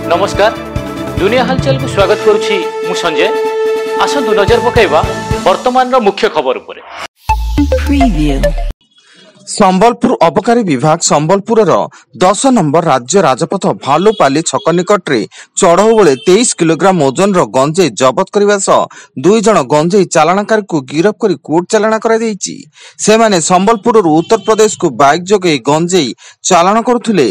नमस्कार दुनिया हालचाल को स्वागत करुछि मु संजय। आसंतु नजर पकाइबा वर्तमान रो मुख्य खबर उपरे। संबलपुर अबकारी विभाग संबलपुर 10 नंबर राज्य राजपथ भालुपाली छक निकट में चढ़ऊ बेले 23 किलोग्राम ओजन गंजेई जबत करने सह 2 जन गंजेई चालाणकारी को गिरफ कर कोर्ट चालाण कर संबलपुर उत्तर प्रदेश को बाइक जोगे गंजेई चालाण करुथिले।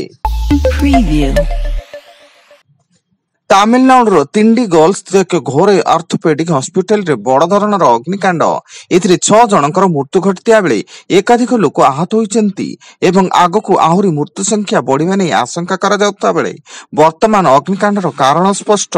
तामिलनाडुर तिंडी गर्ल्स स्थित एक घोर ऑर्थोपेडिक हॉस्पिटल रे बड़ धरणर अग्निकांड एथिरे 6 जनकर मृत्यु घटिया बेले एकाधिक लोक आहत होइचंती एवं आगकू आहुरी मृत्यु संख्या बढ़िबा नै आशंका करा जाउता बेले वर्तमान अग्निकांडर कारण स्पष्ट।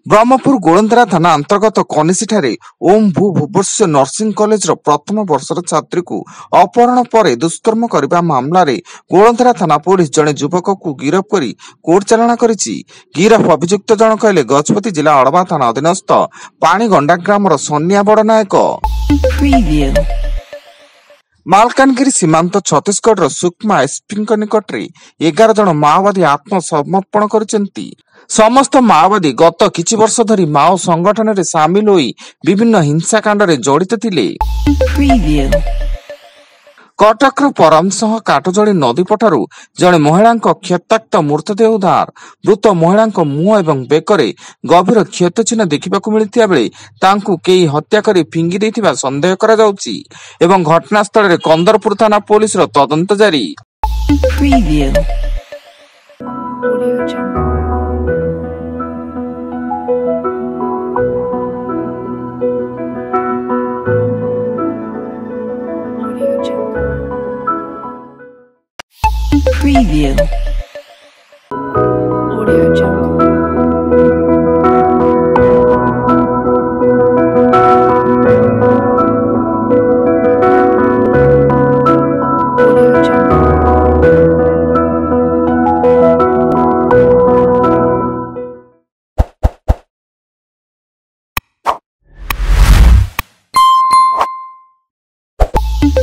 ब्रह्मपुर गोलंदरा थाना अंतर्गत कनिसी ठारे ओम भू भुवर्ष नर्सिंग कॉलेज प्रथम वर्षर छात्री को अपहरण पर दुष्कर्म करने मामला रे गोलंदरा थाना पुलिस जड़े युवक को गिरफ कर कोर्ट चालाण करिछि। गिरफ अभियुक्त जनक हेले गजपति जिला अड़बा थाना अधीनस्थ पाणीगंडा ग्रामर सोनिया बड़ नायक। मालकानगिरी सीमांत छत्तीसगढ़ सुकमा एसपी निकट में 11 जन माओवादी आत्मसमर्पण करिसेंती। समस्त माओवादी गत किछि वर्ष धरी माओ संगठन रे सामिल होई विभिन्न हिंसाकांड रे जड़ित थिले। कटक परमसह काटजोड़ी नदी पठारू जड़े महिला क्षताक्त मृतदेह उद्धार। मृत महिला मुह एवं बेकरे गभीर क्षत चिन्ह देखा मिलता बेले तांकु केही हत्या कर फिंगी देथिबा संदेह करा जाउछि एवं घटनास्थल रे कंदरपुर थाना पुलिस रो तदंत जारी। Preview. Audio Jungle. Audio Jungle.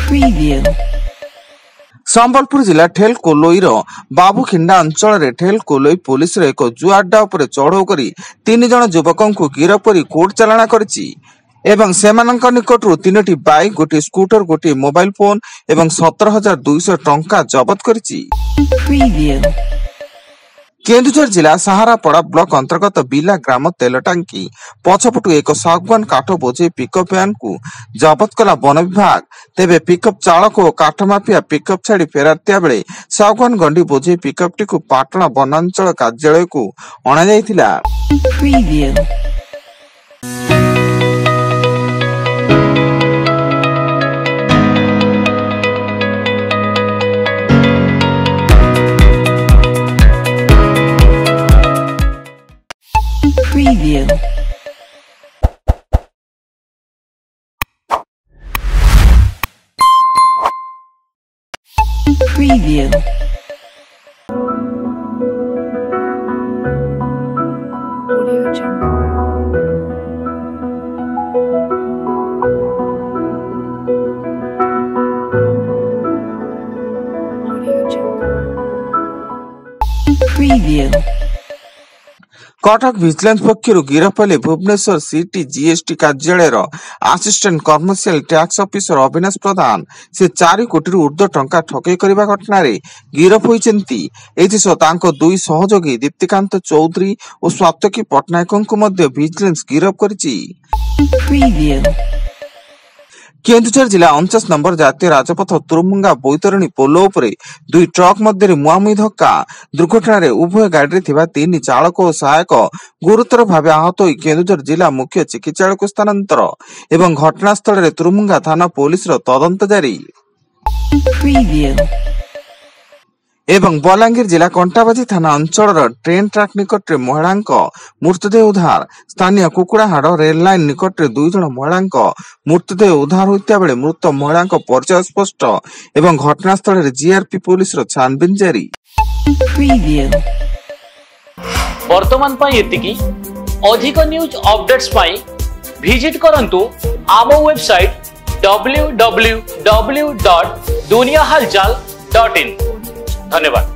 Preview. Sambalpur जिला ठेल कोलोईर बाबूखिंडा अंचल रे ठेल कोलोई पुलिस रे एक जुआ अड्डा उपर चढ़ऊ करी 3 जन युवकों को गिरफ करी कोर्ट चालाण करिछि एवं सेमानंक निकटरू 3टी बाइक, गोटे स्कूटर, गोटे मोबाइल फोन एवं 17,200 टंका जबत करिछि। केन्दुझर जिला सहारापड़ा ब्लॉक अंतर्गत बिला ग्राम तेल टांकी पछपटू एक सागवान काठ बोझे पिकअप वैन को जबत कला वन विभाग। तेबे पिकअप चालक और काठ माफिया पिकअप छाड़ी फेरातिया बेले सागवान गंडी बोझे पिकअप टी को पाटना वनांचल कार्यालय को अणा जायतिला। Preview. Preview. Audio Jungle. Audio Jungle. Preview. Cuttack vigilance पक्षर गिरफ हेले भुवनेश्वर सिटी जीएसटी कार्यालय assistant commercial tax officer Avinash Pradhan. से 4 कोटी ऊर्ध्व टंका ठकई करने घटना गिरफ होइचंती। एथिसह तांको 2 सहयोगी दीप्तिकांत चौधरी और स्वातकी पटनायक को मध्य विजिलेंस गिरफ करिछि। केन्दुझर जिला 49 नंबर जातीय राजपथ तुरुमुंगा बैतरणी पोलो उपरे 2 ट्रक मध्य मुहांमुही धक्का। दुर्घटना उभय गाड़ी थिबा 3 चालक और सहायक गुरुतर भाव आहत होई केन्दुझर जिला मुख्य चिकित्सालय को स्थानांतर एवं घटनास्थल रे तुरुमुंगा थाना पुलिस रो तदंत जारी। एवं बलांगीर जिला कंटाबाजी थाना अंचल ट्रेन ट्रैक निकट में महिला मृतदेह उद्धार। स्थानीय कुकुड़ाहाड़ रेल लाइन निकट में 2 जन महिला मृतदेह उद्धार होता बेले मृत महिला परिचय स्पष्ट एवं घटनास्थल जीआरपी पुलिस छानबीन जारी। Preview. वर्तमान पाई एतिकी अधिक न्यूज अपडेट्स पाई विजिट करंतु आम वेबसाइट www.duniyahalchal.in। धन्यवाद।